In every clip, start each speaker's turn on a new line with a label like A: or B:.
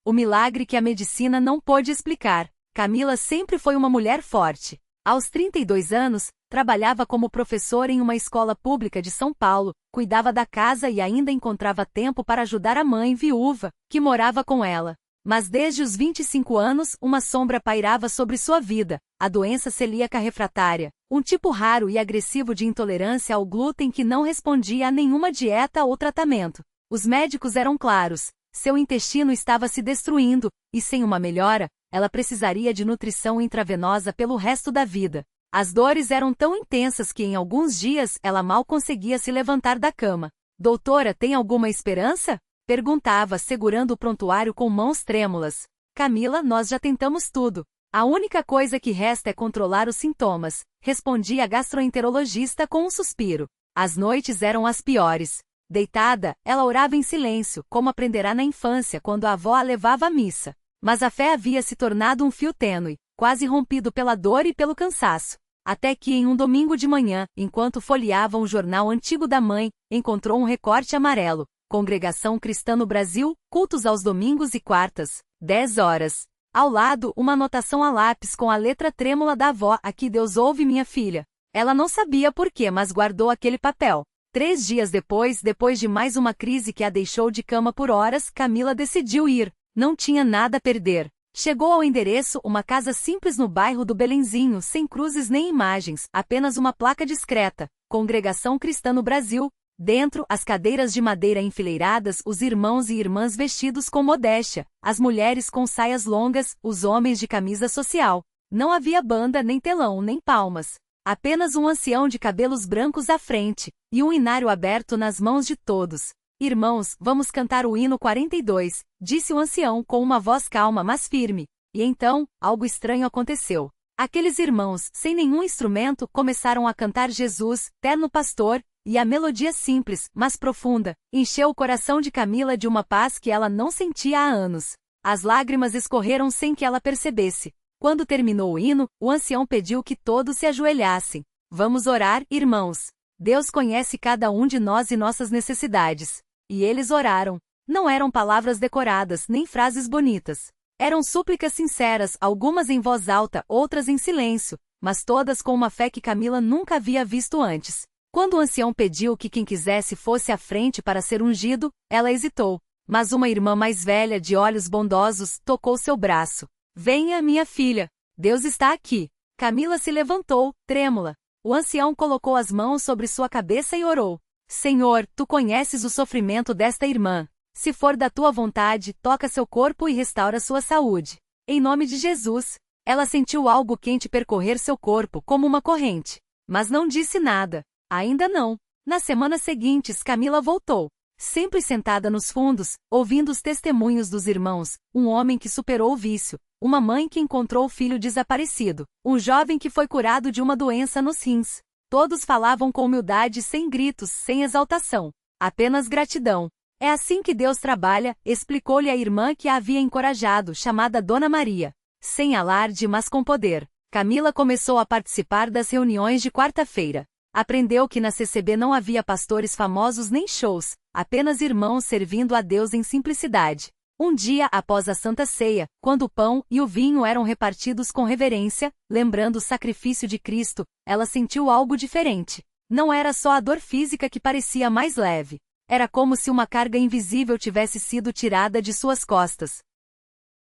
A: o milagre que a medicina não pôde explicar. Camila sempre foi uma mulher forte. Aos 32 anos, trabalhava como professora em uma escola pública de São Paulo, cuidava da casa e ainda encontrava tempo para ajudar a mãe viúva, que morava com ela. Mas desde os 25 anos, uma sombra pairava sobre sua vida, a doença celíaca refratária, um tipo raro e agressivo de intolerância ao glúten que não respondia a nenhuma dieta ou tratamento. Os médicos eram claros, seu intestino estava se destruindo, e sem uma melhora, ela precisaria de nutrição intravenosa pelo resto da vida. As dores eram tão intensas que em alguns dias ela mal conseguia se levantar da cama. Doutora, tem alguma esperança? Perguntava, segurando o prontuário com mãos trêmulas. Camila, nós já tentamos tudo. A única coisa que resta é controlar os sintomas, respondia a gastroenterologista com um suspiro. As noites eram as piores. Deitada, ela orava em silêncio, como aprenderá na infância quando a avó a levava à missa. Mas a fé havia se tornado um fio tênue, quase rompido pela dor e pelo cansaço. Até que em um domingo de manhã, enquanto folheava um jornal antigo da mãe, encontrou um recorte amarelo. Congregação Cristã no Brasil, cultos aos domingos e quartas, 10 horas. Ao lado, uma anotação a lápis com a letra trêmula da avó: aqui Deus ouve minha filha. Ela não sabia por quê, mas guardou aquele papel. 3 dias depois de mais uma crise que a deixou de cama por horas, Camila decidiu ir. Não tinha nada a perder. Chegou ao endereço, uma casa simples no bairro do Belenzinho, sem cruzes nem imagens, apenas uma placa discreta: Congregação Cristã no Brasil. Dentro, as cadeiras de madeira enfileiradas, os irmãos e irmãs vestidos com modéstia, as mulheres com saias longas, os homens de camisa social. Não havia banda, nem telão, nem palmas. Apenas um ancião de cabelos brancos à frente, e um inário aberto nas mãos de todos. Irmãos, vamos cantar o hino 42, disse o ancião com uma voz calma mas firme. E então, algo estranho aconteceu. Aqueles irmãos, sem nenhum instrumento, começaram a cantar Jesus, terno pastor, e a melodia simples, mas profunda, encheu o coração de Camila de uma paz que ela não sentia há anos. As lágrimas escorreram sem que ela percebesse. Quando terminou o hino, o ancião pediu que todos se ajoelhassem. Vamos orar, irmãos. Deus conhece cada um de nós e nossas necessidades. E eles oraram. Não eram palavras decoradas, nem frases bonitas. Eram súplicas sinceras, algumas em voz alta, outras em silêncio, mas todas com uma fé que Camila nunca havia visto antes. Quando o ancião pediu que quem quisesse fosse à frente para ser ungido, ela hesitou. Mas uma irmã mais velha, de olhos bondosos, tocou seu braço. Venha, minha filha. Deus está aqui. Camila se levantou, trêmula. O ancião colocou as mãos sobre sua cabeça e orou. Senhor, tu conheces o sofrimento desta irmã. Se for da tua vontade, toca seu corpo e restaura sua saúde. Em nome de Jesus. Ela sentiu algo quente percorrer seu corpo como uma corrente. Mas não disse nada. Ainda não. Nas semanas seguintes, Camila voltou. Sempre sentada nos fundos, ouvindo os testemunhos dos irmãos, um homem que superou o vício, uma mãe que encontrou o filho desaparecido, um jovem que foi curado de uma doença nos rins. Todos falavam com humildade, sem gritos, sem exaltação. Apenas gratidão. É assim que Deus trabalha, explicou-lhe a irmã que a havia encorajado, chamada Dona Maria. Sem alarde, mas com poder. Camila começou a participar das reuniões de quarta-feira. Aprendeu que na CCB não havia pastores famosos nem shows, apenas irmãos servindo a Deus em simplicidade. Um dia após a Santa Ceia, quando o pão e o vinho eram repartidos com reverência, lembrando o sacrifício de Cristo, ela sentiu algo diferente. Não era só a dor física que parecia mais leve. Era como se uma carga invisível tivesse sido tirada de suas costas.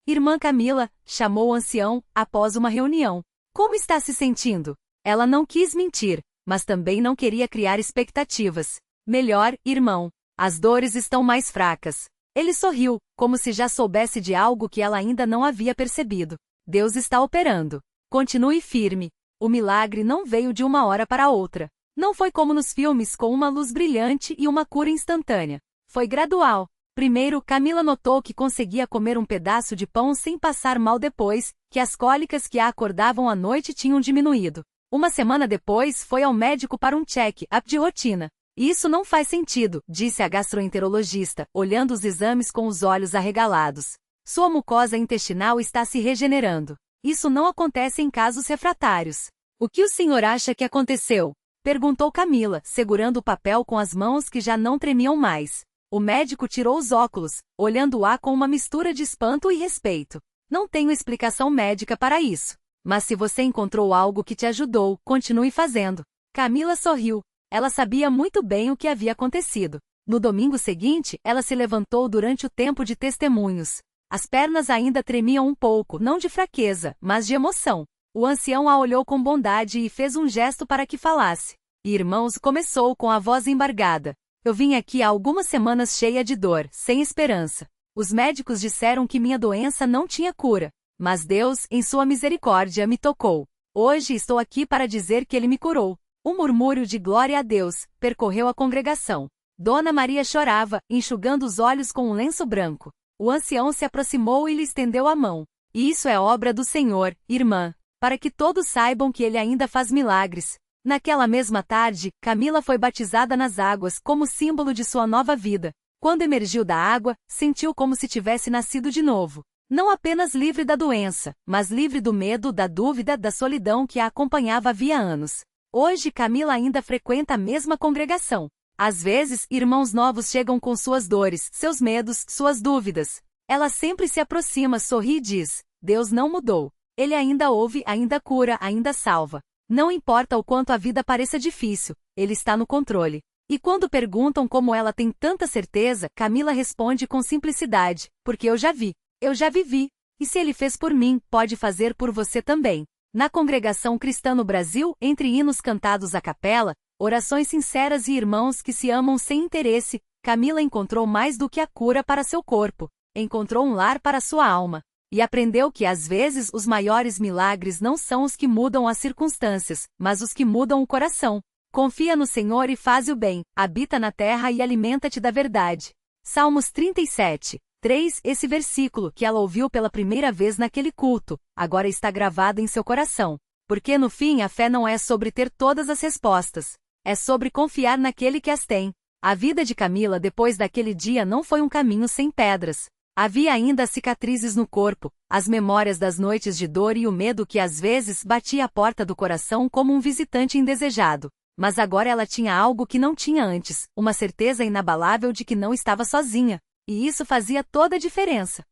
A: Irmã Camila, chamou o ancião, após uma reunião. Como está se sentindo? Ela não quis mentir, mas também não queria criar expectativas. Melhor, irmão. As dores estão mais fracas. Ele sorriu, como se já soubesse de algo que ela ainda não havia percebido. Deus está operando. Continue firme. O milagre não veio de uma hora para outra. Não foi como nos filmes com uma luz brilhante e uma cura instantânea. Foi gradual. Primeiro, Camila notou que conseguia comer um pedaço de pão sem passar mal depois, que as cólicas que a acordavam à noite tinham diminuído. Uma semana depois, foi ao médico para um check-up de rotina. Isso não faz sentido, disse a gastroenterologista, olhando os exames com os olhos arregalados. Sua mucosa intestinal está se regenerando. Isso não acontece em casos refratários. O que o senhor acha que aconteceu? Perguntou Camila, segurando o papel com as mãos que já não tremiam mais. O médico tirou os óculos, olhando-a com uma mistura de espanto e respeito. Não tenho explicação médica para isso. Mas se você encontrou algo que te ajudou, continue fazendo. Camila sorriu. Ela sabia muito bem o que havia acontecido. No domingo seguinte, ela se levantou durante o tempo de testemunhos. As pernas ainda tremiam um pouco, não de fraqueza, mas de emoção. O ancião a olhou com bondade e fez um gesto para que falasse. E irmãos, começou com a voz embargada. Eu vim aqui há algumas semanas cheia de dor, sem esperança. Os médicos disseram que minha doença não tinha cura. Mas Deus, em sua misericórdia, me tocou. Hoje estou aqui para dizer que Ele me curou. Um murmúrio de glória a Deus percorreu a congregação. Dona Maria chorava, enxugando os olhos com um lenço branco. O ancião se aproximou e lhe estendeu a mão. Isso é obra do Senhor, irmã, para que todos saibam que Ele ainda faz milagres. Naquela mesma tarde, Camila foi batizada nas águas como símbolo de sua nova vida. Quando emergiu da água, sentiu como se tivesse nascido de novo. Não apenas livre da doença, mas livre do medo, da dúvida, da solidão que a acompanhava havia anos. Hoje Camila ainda frequenta a mesma congregação. Às vezes, irmãos novos chegam com suas dores, seus medos, suas dúvidas. Ela sempre se aproxima, sorri e diz: Deus não mudou. Ele ainda ouve, ainda cura, ainda salva. Não importa o quanto a vida pareça difícil, Ele está no controle. E quando perguntam como ela tem tanta certeza, Camila responde com simplicidade: porque eu já vi, eu já vivi. E se Ele fez por mim, pode fazer por você também. Na congregação cristã no Brasil, entre hinos cantados à capela, orações sinceras e irmãos que se amam sem interesse, Camila encontrou mais do que a cura para seu corpo. Encontrou um lar para sua alma. E aprendeu que às vezes os maiores milagres não são os que mudam as circunstâncias, mas os que mudam o coração. Confia no Senhor e faz o bem, habita na terra e alimenta-te da verdade. Salmos 37, 3. Esse versículo, que ela ouviu pela primeira vez naquele culto, agora está gravado em seu coração. Porque no fim a fé não é sobre ter todas as respostas. É sobre confiar naquele que as tem. A vida de Camila depois daquele dia não foi um caminho sem pedras. Havia ainda cicatrizes no corpo, as memórias das noites de dor e o medo que às vezes batia à porta do coração como um visitante indesejado. Mas agora ela tinha algo que não tinha antes, uma certeza inabalável de que não estava sozinha. E isso fazia toda a diferença.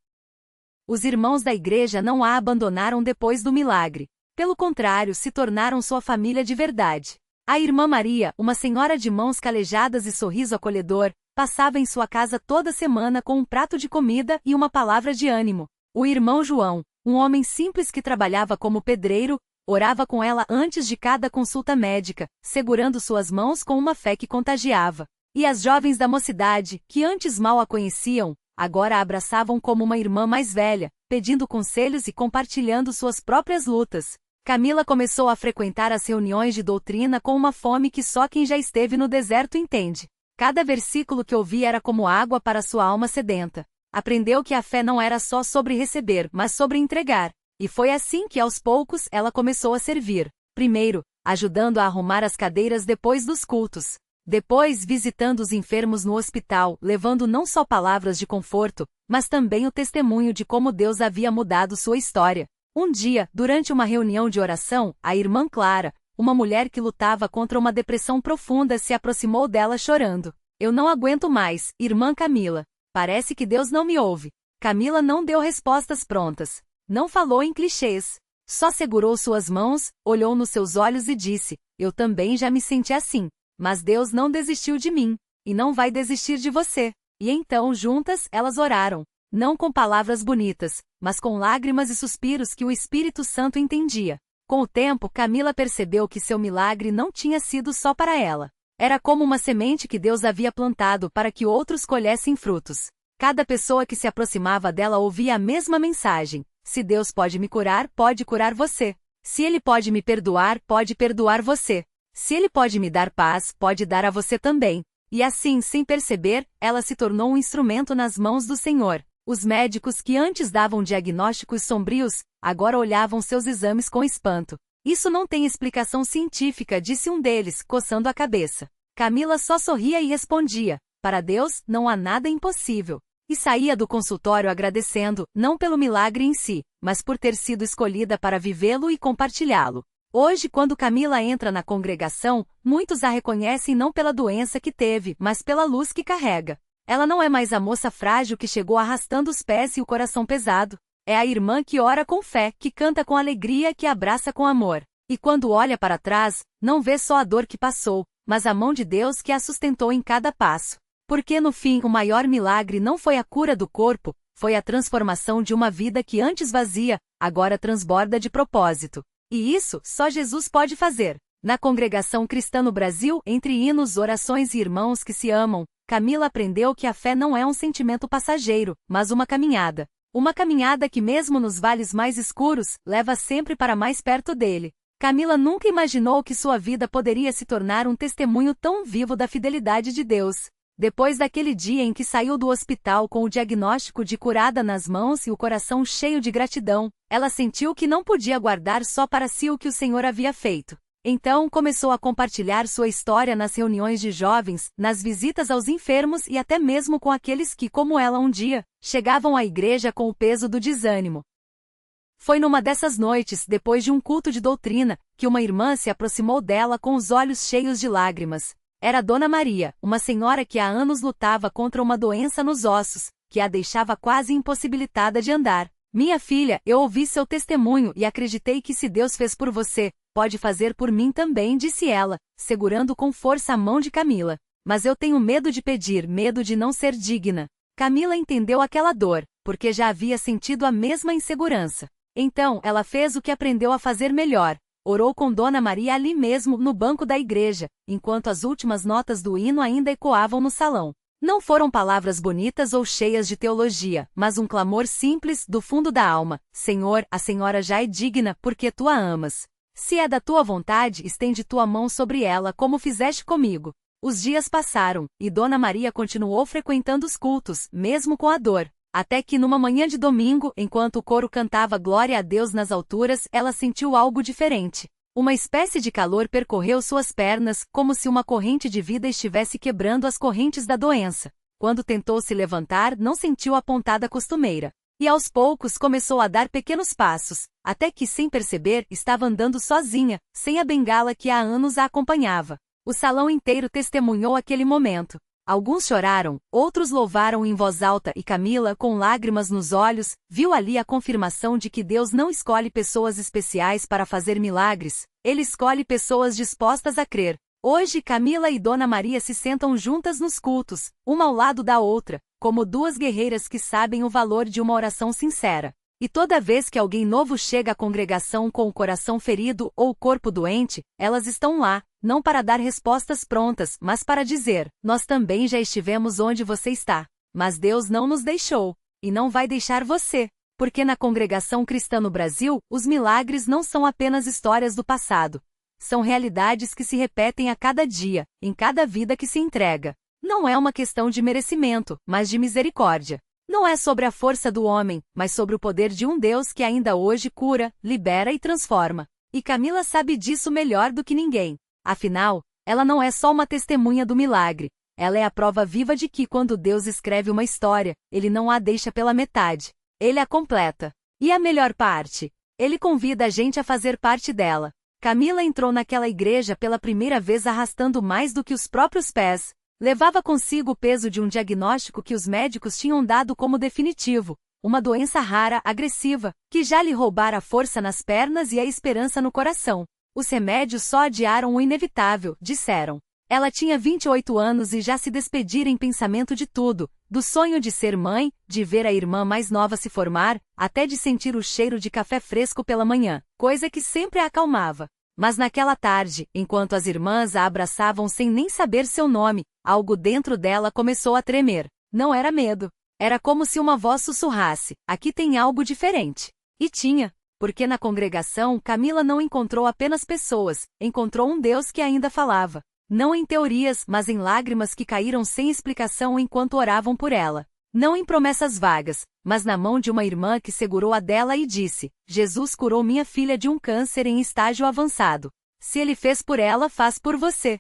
A: Os irmãos da igreja não a abandonaram depois do milagre. Pelo contrário, se tornaram sua família de verdade. A irmã Maria, uma senhora de mãos calejadas e sorriso acolhedor, passava em sua casa toda semana com um prato de comida e uma palavra de ânimo. O irmão João, um homem simples que trabalhava como pedreiro, orava com ela antes de cada consulta médica, segurando suas mãos com uma fé que contagiava. E as jovens da mocidade, que antes mal a conheciam, agora a abraçavam como uma irmã mais velha, pedindo conselhos e compartilhando suas próprias lutas. Camila começou a frequentar as reuniões de doutrina com uma fome que só quem já esteve no deserto entende. Cada versículo que ouvia era como água para sua alma sedenta. Aprendeu que a fé não era só sobre receber, mas sobre entregar. E foi assim que, aos poucos, ela começou a servir. Primeiro, ajudando a arrumar as cadeiras depois dos cultos. Depois, visitando os enfermos no hospital, levando não só palavras de conforto, mas também o testemunho de como Deus havia mudado sua história. Um dia, durante uma reunião de oração, a irmã Clara, uma mulher que lutava contra uma depressão profunda, se aproximou dela chorando. Eu não aguento mais, irmã Camila. Parece que Deus não me ouve. Camila não deu respostas prontas. Não falou em clichês. Só segurou suas mãos, olhou nos seus olhos e disse: eu também já me senti assim. Mas Deus não desistiu de mim. E não vai desistir de você. E então, juntas, elas oraram. Não com palavras bonitas, mas com lágrimas e suspiros que o Espírito Santo entendia. Com o tempo, Camila percebeu que seu milagre não tinha sido só para ela. Era como uma semente que Deus havia plantado para que outros colhessem frutos. Cada pessoa que se aproximava dela ouvia a mesma mensagem: se Deus pode me curar, pode curar você. Se Ele pode me perdoar, pode perdoar você. Se Ele pode me dar paz, pode dar a você também. E assim, sem perceber, ela se tornou um instrumento nas mãos do Senhor. Os médicos que antes davam diagnósticos sombrios, agora olhavam seus exames com espanto. Isso não tem explicação científica, disse um deles, coçando a cabeça. Camila só sorria e respondia: para Deus, não há nada impossível. E saía do consultório agradecendo, não pelo milagre em si, mas por ter sido escolhida para vivê-lo e compartilhá-lo. Hoje, quando Camila entra na congregação, muitos a reconhecem não pela doença que teve, mas pela luz que carrega. Ela não é mais a moça frágil que chegou arrastando os pés e o coração pesado. É a irmã que ora com fé, que canta com alegria, que abraça com amor. E quando olha para trás, não vê só a dor que passou, mas a mão de Deus que a sustentou em cada passo. Porque no fim o maior milagre não foi a cura do corpo, foi a transformação de uma vida que antes vazia, agora transborda de propósito. E isso só Jesus pode fazer. Na congregação cristã no Brasil, entre hinos, orações e irmãos que se amam, Camila aprendeu que a fé não é um sentimento passageiro, mas uma caminhada. Uma caminhada que mesmo nos vales mais escuros, leva sempre para mais perto dele. Camila nunca imaginou que sua vida poderia se tornar um testemunho tão vivo da fidelidade de Deus. Depois daquele dia em que saiu do hospital com o diagnóstico de curada nas mãos e o coração cheio de gratidão, ela sentiu que não podia guardar só para si o que o Senhor havia feito. Então começou a compartilhar sua história nas reuniões de jovens, nas visitas aos enfermos e até mesmo com aqueles que, como ela um dia, chegavam à igreja com o peso do desânimo. Foi numa dessas noites, depois de um culto de doutrina, que uma irmã se aproximou dela com os olhos cheios de lágrimas. Era Dona Maria, uma senhora que há anos lutava contra uma doença nos ossos, que a deixava quase impossibilitada de andar. Minha filha, eu ouvi seu testemunho e acreditei que se Deus fez por você, pode fazer por mim também, disse ela, segurando com força a mão de Camila. Mas eu tenho medo de pedir, medo de não ser digna. Camila entendeu aquela dor, porque já havia sentido a mesma insegurança. Então, ela fez o que aprendeu a fazer melhor. Orou com Dona Maria ali mesmo, no banco da igreja, enquanto as últimas notas do hino ainda ecoavam no salão. Não foram palavras bonitas ou cheias de teologia, mas um clamor simples, do fundo da alma. Senhor, a senhora já é digna, porque tu a amas. Se é da tua vontade, estende tua mão sobre ela, como fizeste comigo. Os dias passaram, e Dona Maria continuou frequentando os cultos, mesmo com a dor. Até que numa manhã de domingo, enquanto o coro cantava Glória a Deus nas alturas, ela sentiu algo diferente. Uma espécie de calor percorreu suas pernas, como se uma corrente de vida estivesse quebrando as correntes da doença. Quando tentou se levantar, não sentiu a pontada costumeira. E aos poucos começou a dar pequenos passos, até que, sem perceber, estava andando sozinha, sem a bengala que há anos a acompanhava. O salão inteiro testemunhou aquele momento. Alguns choraram, outros louvaram em voz alta e Camila, com lágrimas nos olhos, viu ali a confirmação de que Deus não escolhe pessoas especiais para fazer milagres, Ele escolhe pessoas dispostas a crer. Hoje Camila e Dona Maria se sentam juntas nos cultos, uma ao lado da outra, como duas guerreiras que sabem o valor de uma oração sincera. E toda vez que alguém novo chega à congregação com o coração ferido ou o corpo doente, elas estão lá, não para dar respostas prontas, mas para dizer: nós também já estivemos onde você está. Mas Deus não nos deixou, e não vai deixar você. Porque na congregação cristã no Brasil, os milagres não são apenas histórias do passado. São realidades que se repetem a cada dia, em cada vida que se entrega. Não é uma questão de merecimento, mas de misericórdia. Não é sobre a força do homem, mas sobre o poder de um Deus que ainda hoje cura, libera e transforma. E Camila sabe disso melhor do que ninguém. Afinal, ela não é só uma testemunha do milagre. Ela é a prova viva de que quando Deus escreve uma história, Ele não a deixa pela metade. Ele a completa. E a melhor parte? Ele convida a gente a fazer parte dela. Camila entrou naquela igreja pela primeira vez arrastando mais do que os próprios pés. Levava consigo o peso de um diagnóstico que os médicos tinham dado como definitivo, uma doença rara, agressiva, que já lhe roubara a força nas pernas e a esperança no coração. Os remédios só adiaram o inevitável, disseram. Ela tinha 28 anos e já se despedira em pensamento de tudo, do sonho de ser mãe, de ver a irmã mais nova se formar, até de sentir o cheiro de café fresco pela manhã, coisa que sempre a acalmava. Mas naquela tarde, enquanto as irmãs a abraçavam sem nem saber seu nome, algo dentro dela começou a tremer. Não era medo. Era como se uma voz sussurrasse: aqui tem algo diferente. E tinha, porque na congregação Camila não encontrou apenas pessoas, encontrou um Deus que ainda falava. Não em teorias, mas em lágrimas que caíram sem explicação enquanto oravam por ela. Não em promessas vagas, mas na mão de uma irmã que segurou a dela e disse: Jesus curou minha filha de um câncer em estágio avançado. Se Ele fez por ela, faz por você.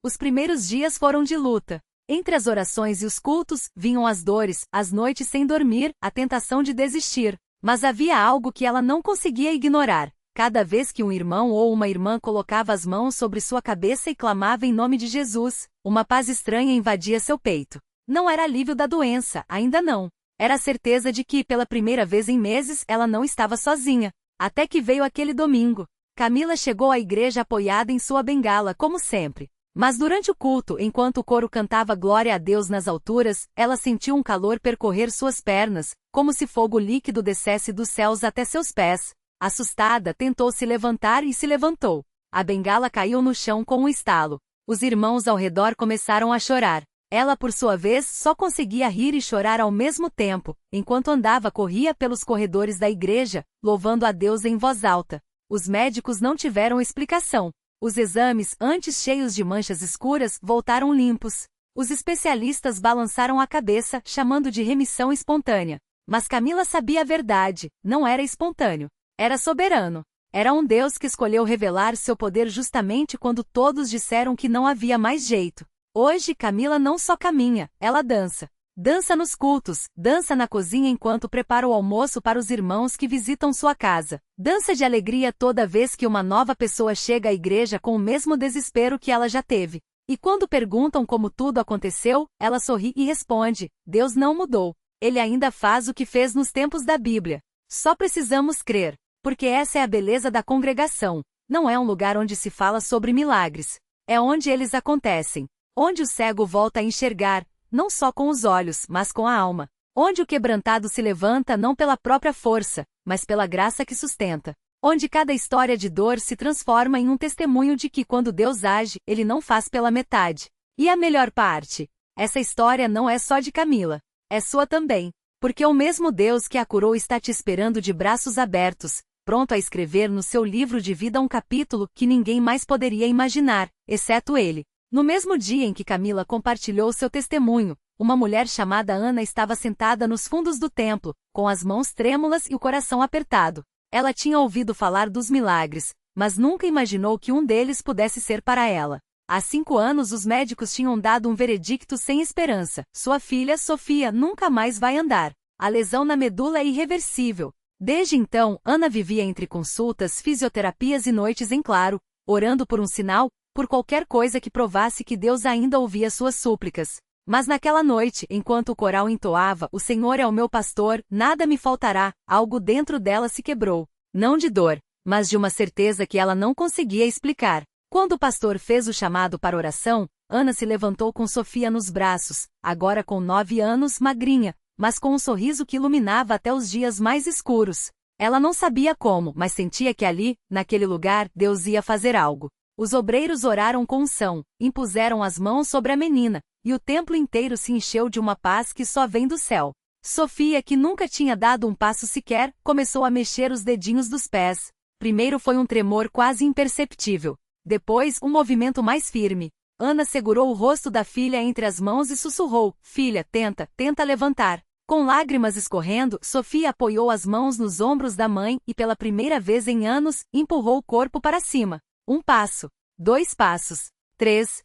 A: Os primeiros dias foram de luta. Entre as orações e os cultos, vinham as dores, as noites sem dormir, a tentação de desistir. Mas havia algo que ela não conseguia ignorar. Cada vez que um irmão ou uma irmã colocava as mãos sobre sua cabeça e clamava em nome de Jesus, uma paz estranha invadia seu peito. Não era alívio da doença, ainda não. Era a certeza de que, pela primeira vez em meses, ela não estava sozinha. Até que veio aquele domingo. Camila chegou à igreja apoiada em sua bengala, como sempre. Mas durante o culto, enquanto o coro cantava Glória a Deus nas alturas, ela sentiu um calor percorrer suas pernas, como se fogo líquido descesse dos céus até seus pés. Assustada, tentou se levantar e se levantou. A bengala caiu no chão com um estalo. Os irmãos ao redor começaram a chorar. Ela, por sua vez, só conseguia rir e chorar ao mesmo tempo. Enquanto andava, corria pelos corredores da igreja, louvando a Deus em voz alta. Os médicos não tiveram explicação. Os exames, antes cheios de manchas escuras, voltaram limpos. Os especialistas balançaram a cabeça, chamando de remissão espontânea. Mas Camila sabia a verdade: não era espontâneo. Era soberano. Era um Deus que escolheu revelar seu poder justamente quando todos disseram que não havia mais jeito. Hoje Camila não só caminha, ela dança. Dança nos cultos, dança na cozinha enquanto prepara o almoço para os irmãos que visitam sua casa. Dança de alegria toda vez que uma nova pessoa chega à igreja com o mesmo desespero que ela já teve. E quando perguntam como tudo aconteceu, ela sorri e responde: Deus não mudou. Ele ainda faz o que fez nos tempos da Bíblia. Só precisamos crer. Porque essa é a beleza da congregação. Não é um lugar onde se fala sobre milagres. É onde eles acontecem. Onde o cego volta a enxergar, não só com os olhos, mas com a alma. Onde o quebrantado se levanta não pela própria força, mas pela graça que sustenta. Onde cada história de dor se transforma em um testemunho de que quando Deus age, Ele não faz pela metade. E a melhor parte? Essa história não é só de Camila. É sua também. Porque o mesmo Deus que a curou está te esperando de braços abertos, pronto a escrever no seu livro de vida um capítulo que ninguém mais poderia imaginar, exceto ele. No mesmo dia em que Camila compartilhou seu testemunho, uma mulher chamada Ana estava sentada nos fundos do templo, com as mãos trêmulas e o coração apertado. Ela tinha ouvido falar dos milagres, mas nunca imaginou que um deles pudesse ser para ela. Há 5 anos os médicos tinham dado um veredicto sem esperança: sua filha, Sofia, nunca mais vai andar. A lesão na medula é irreversível. Desde então, Ana vivia entre consultas, fisioterapias e noites em claro, orando por um sinal, por qualquer coisa que provasse que Deus ainda ouvia suas súplicas. Mas naquela noite, enquanto o coral entoava, "O Senhor é o meu pastor, nada me faltará", algo dentro dela se quebrou. Não de dor, mas de uma certeza que ela não conseguia explicar. Quando o pastor fez o chamado para oração, Ana se levantou com Sofia nos braços, agora com 9 anos, magrinha, mas com um sorriso que iluminava até os dias mais escuros. Ela não sabia como, mas sentia que ali, naquele lugar, Deus ia fazer algo. Os obreiros oraram com unção, impuseram as mãos sobre a menina, e o templo inteiro se encheu de uma paz que só vem do céu. Sofia, que nunca tinha dado um passo sequer, começou a mexer os dedinhos dos pés. Primeiro foi um tremor quase imperceptível. Depois, um movimento mais firme. Ana segurou o rosto da filha entre as mãos e sussurrou: "Filha, tenta levantar." Com lágrimas escorrendo, Sofia apoiou as mãos nos ombros da mãe e, pela primeira vez em anos, empurrou o corpo para cima. 1 passo, 2 passos, 3.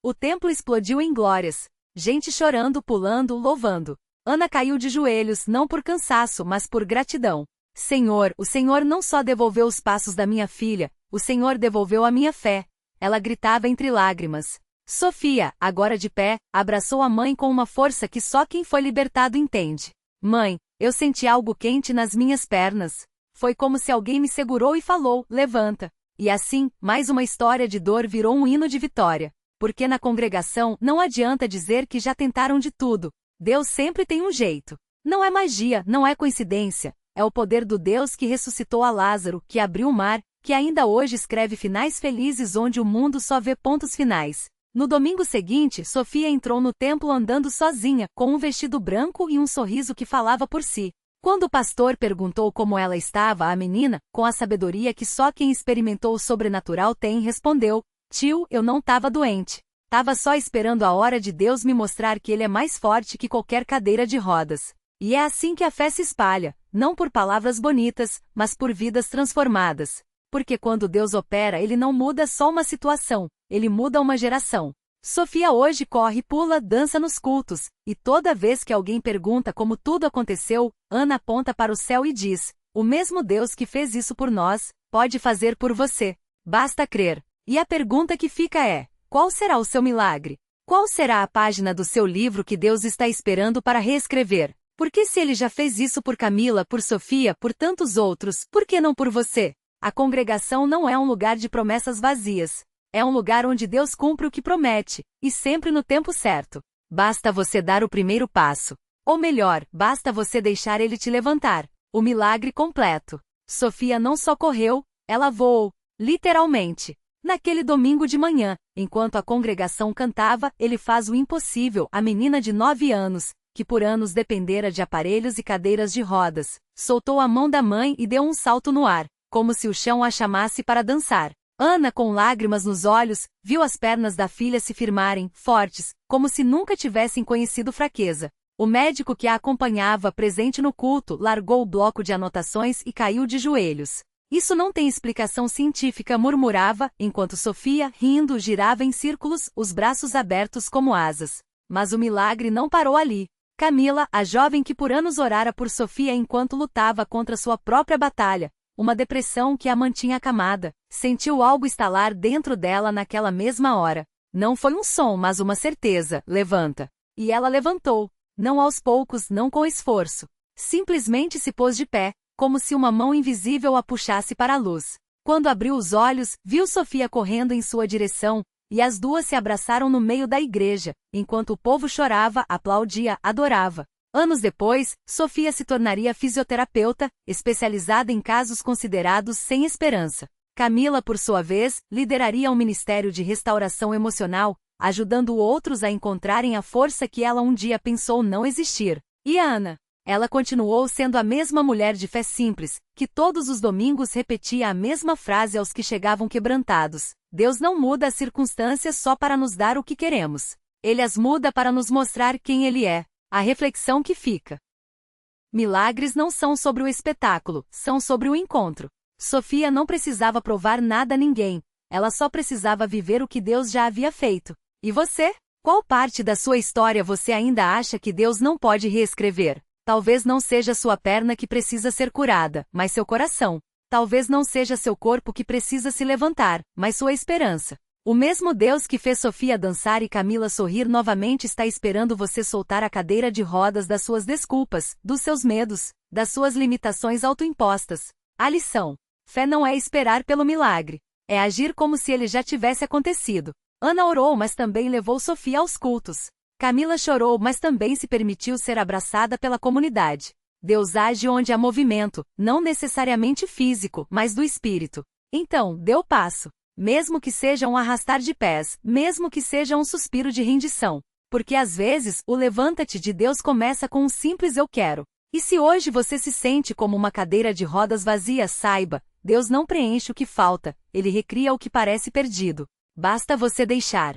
A: O templo explodiu em glórias. Gente chorando, pulando, louvando. Ana caiu de joelhos, não por cansaço, mas por gratidão. "Senhor, o Senhor não só devolveu os passos da minha filha, o Senhor devolveu a minha fé." Ela gritava entre lágrimas. Sofia, agora de pé, abraçou a mãe com uma força que só quem foi libertado entende. "Mãe, eu senti algo quente nas minhas pernas. Foi como se alguém me segurou e falou: levanta." E assim, mais uma história de dor virou um hino de vitória. Porque na congregação não adianta dizer que já tentaram de tudo. Deus sempre tem um jeito. Não é magia, não é coincidência. É o poder do Deus que ressuscitou a Lázaro, que abriu o mar, que ainda hoje escreve finais felizes onde o mundo só vê pontos finais. No domingo seguinte, Sofia entrou no templo andando sozinha, com um vestido branco e um sorriso que falava por si. Quando o pastor perguntou como ela estava, a menina, com a sabedoria que só quem experimentou o sobrenatural tem, respondeu: "Tio, eu não estava doente. Tava só esperando a hora de Deus me mostrar que Ele é mais forte que qualquer cadeira de rodas." E é assim que a fé se espalha, não por palavras bonitas, mas por vidas transformadas. Porque quando Deus opera, Ele não muda só uma situação, Ele muda uma geração. Sofia hoje corre, pula, dança nos cultos, e toda vez que alguém pergunta como tudo aconteceu, Ana aponta para o céu e diz: "O mesmo Deus que fez isso por nós, pode fazer por você. Basta crer." E a pergunta que fica é: qual será o seu milagre? Qual será a página do seu livro que Deus está esperando para reescrever? Porque se ele já fez isso por Camila, por Sofia, por tantos outros, por que não por você? A congregação não é um lugar de promessas vazias. É um lugar onde Deus cumpre o que promete, e sempre no tempo certo. Basta você dar o primeiro passo. Ou melhor, basta você deixar ele te levantar. O milagre completo. Sofia não só correu, ela voou, literalmente. Naquele domingo de manhã, enquanto a congregação cantava, ele faz o impossível. A menina de 9 anos, que por anos dependera de aparelhos e cadeiras de rodas, soltou a mão da mãe e deu um salto no ar, como se o chão a chamasse para dançar. Ana, com lágrimas nos olhos, viu as pernas da filha se firmarem, fortes, como se nunca tivessem conhecido fraqueza. O médico que a acompanhava, presente no culto, largou o bloco de anotações e caiu de joelhos. Isso não tem explicação científica, murmurava, enquanto Sofia, rindo, girava em círculos, os braços abertos como asas. Mas o milagre não parou ali. Camila, a jovem que por anos orara por Sofia enquanto lutava contra sua própria batalha, uma depressão que a mantinha acamada, sentiu algo estalar dentro dela naquela mesma hora. Não foi um som, mas uma certeza: levanta. E ela levantou. Não aos poucos, não com esforço. Simplesmente se pôs de pé, como se uma mão invisível a puxasse para a luz. Quando abriu os olhos, viu Sofia correndo em sua direção, e as duas se abraçaram no meio da igreja, enquanto o povo chorava, aplaudia, adorava. Anos depois, Sofia se tornaria fisioterapeuta, especializada em casos considerados sem esperança. Camila, por sua vez, lideraria um ministério de restauração emocional, ajudando outros a encontrarem a força que ela um dia pensou não existir. E Ana? Ela continuou sendo a mesma mulher de fé simples, que todos os domingos repetia a mesma frase aos que chegavam quebrantados: Deus não muda as circunstâncias só para nos dar o que queremos. Ele as muda para nos mostrar quem Ele é. A reflexão que fica. Milagres não são sobre o espetáculo, são sobre o encontro. Sofia não precisava provar nada a ninguém, ela só precisava viver o que Deus já havia feito. E você? Qual parte da sua história você ainda acha que Deus não pode reescrever? Talvez não seja sua perna que precisa ser curada, mas seu coração. Talvez não seja seu corpo que precisa se levantar, mas sua esperança. O mesmo Deus que fez Sofia dançar e Camila sorrir novamente está esperando você soltar a cadeira de rodas das suas desculpas, dos seus medos, das suas limitações autoimpostas. A lição: fé não é esperar pelo milagre, é agir como se ele já tivesse acontecido. Ana orou, mas também levou Sofia aos cultos. Camila chorou, mas também se permitiu ser abraçada pela comunidade. Deus age onde há movimento, não necessariamente físico, mas do espírito. Então, dê o passo. Mesmo que seja um arrastar de pés, mesmo que seja um suspiro de rendição. Porque às vezes, o levanta-te de Deus começa com um simples eu quero. E se hoje você se sente como uma cadeira de rodas vazia, saiba, Deus não preenche o que falta, Ele recria o que parece perdido. Basta você deixar.